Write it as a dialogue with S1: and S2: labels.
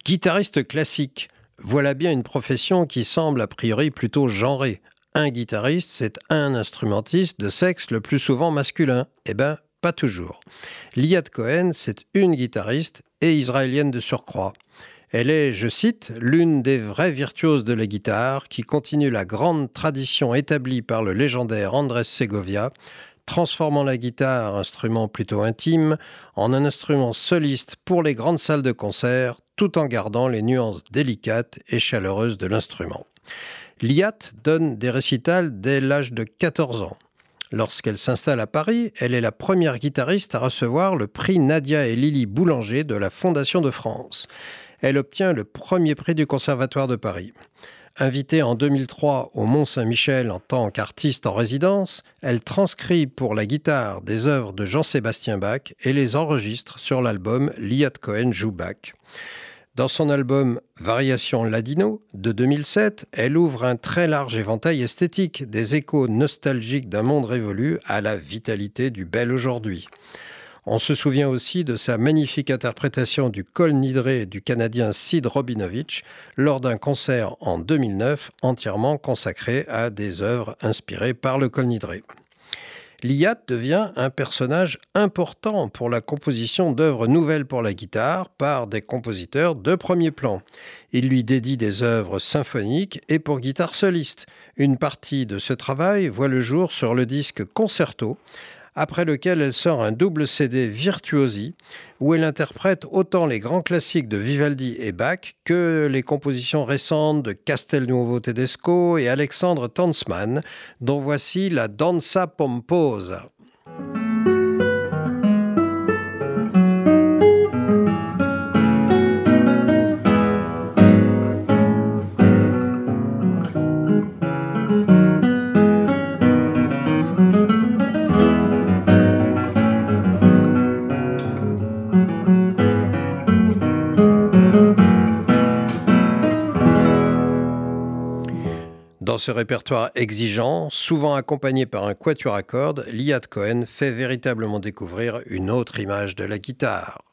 S1: Guitariste classique, voilà bien une profession qui semble a priori plutôt genrée. Un guitariste, c'est un instrumentiste de sexe le plus souvent masculin. Eh ben, pas toujours. Liat Cohen, c'est une guitariste et israélienne de surcroît. Elle est, je cite, l'une des vraies virtuoses de la guitare qui continue la grande tradition établie par le légendaire Andrés Segovia, transformant la guitare, instrument plutôt intime, en un instrument soliste pour les grandes salles de concert, tout en gardant les nuances délicates et chaleureuses de l'instrument. Liat donne des récitals dès l'âge de 14 ans. Lorsqu'elle s'installe à Paris, elle est la première guitariste à recevoir le prix Nadia et Lily Boulanger de la Fondation de France. Elle obtient le premier prix du Conservatoire de Paris. Invitée en 2003 au Mont-Saint-Michel en tant qu'artiste en résidence, elle transcrit pour la guitare des œuvres de Jean-Sébastien Bach et les enregistre sur l'album Liat Cohen joue Bach. Dans son album Variations Ladino de 2007, elle ouvre un très large éventail esthétique, des échos nostalgiques d'un monde révolu à la vitalité du bel aujourd'hui. On se souvient aussi de sa magnifique interprétation du Kol Nidre du Canadien Sid Robinovich lors d'un concert en 2009 entièrement consacré à des œuvres inspirées par le Kol Nidre. Liat devient un personnage important pour la composition d'œuvres nouvelles pour la guitare par des compositeurs de premier plan. Il lui dédie des œuvres symphoniques et pour guitare soliste. Une partie de ce travail voit le jour sur le disque Concerto, après lequel elle sort un double CD Virtuosi, où elle interprète autant les grands classiques de Vivaldi et Bach que les compositions récentes de Castelnuovo Tedesco et Alexandre Tanzmann, dont voici la Danza Pomposa. Dans ce répertoire exigeant, souvent accompagné par un quatuor à cordes, Liat Cohen fait véritablement découvrir une autre image de la guitare.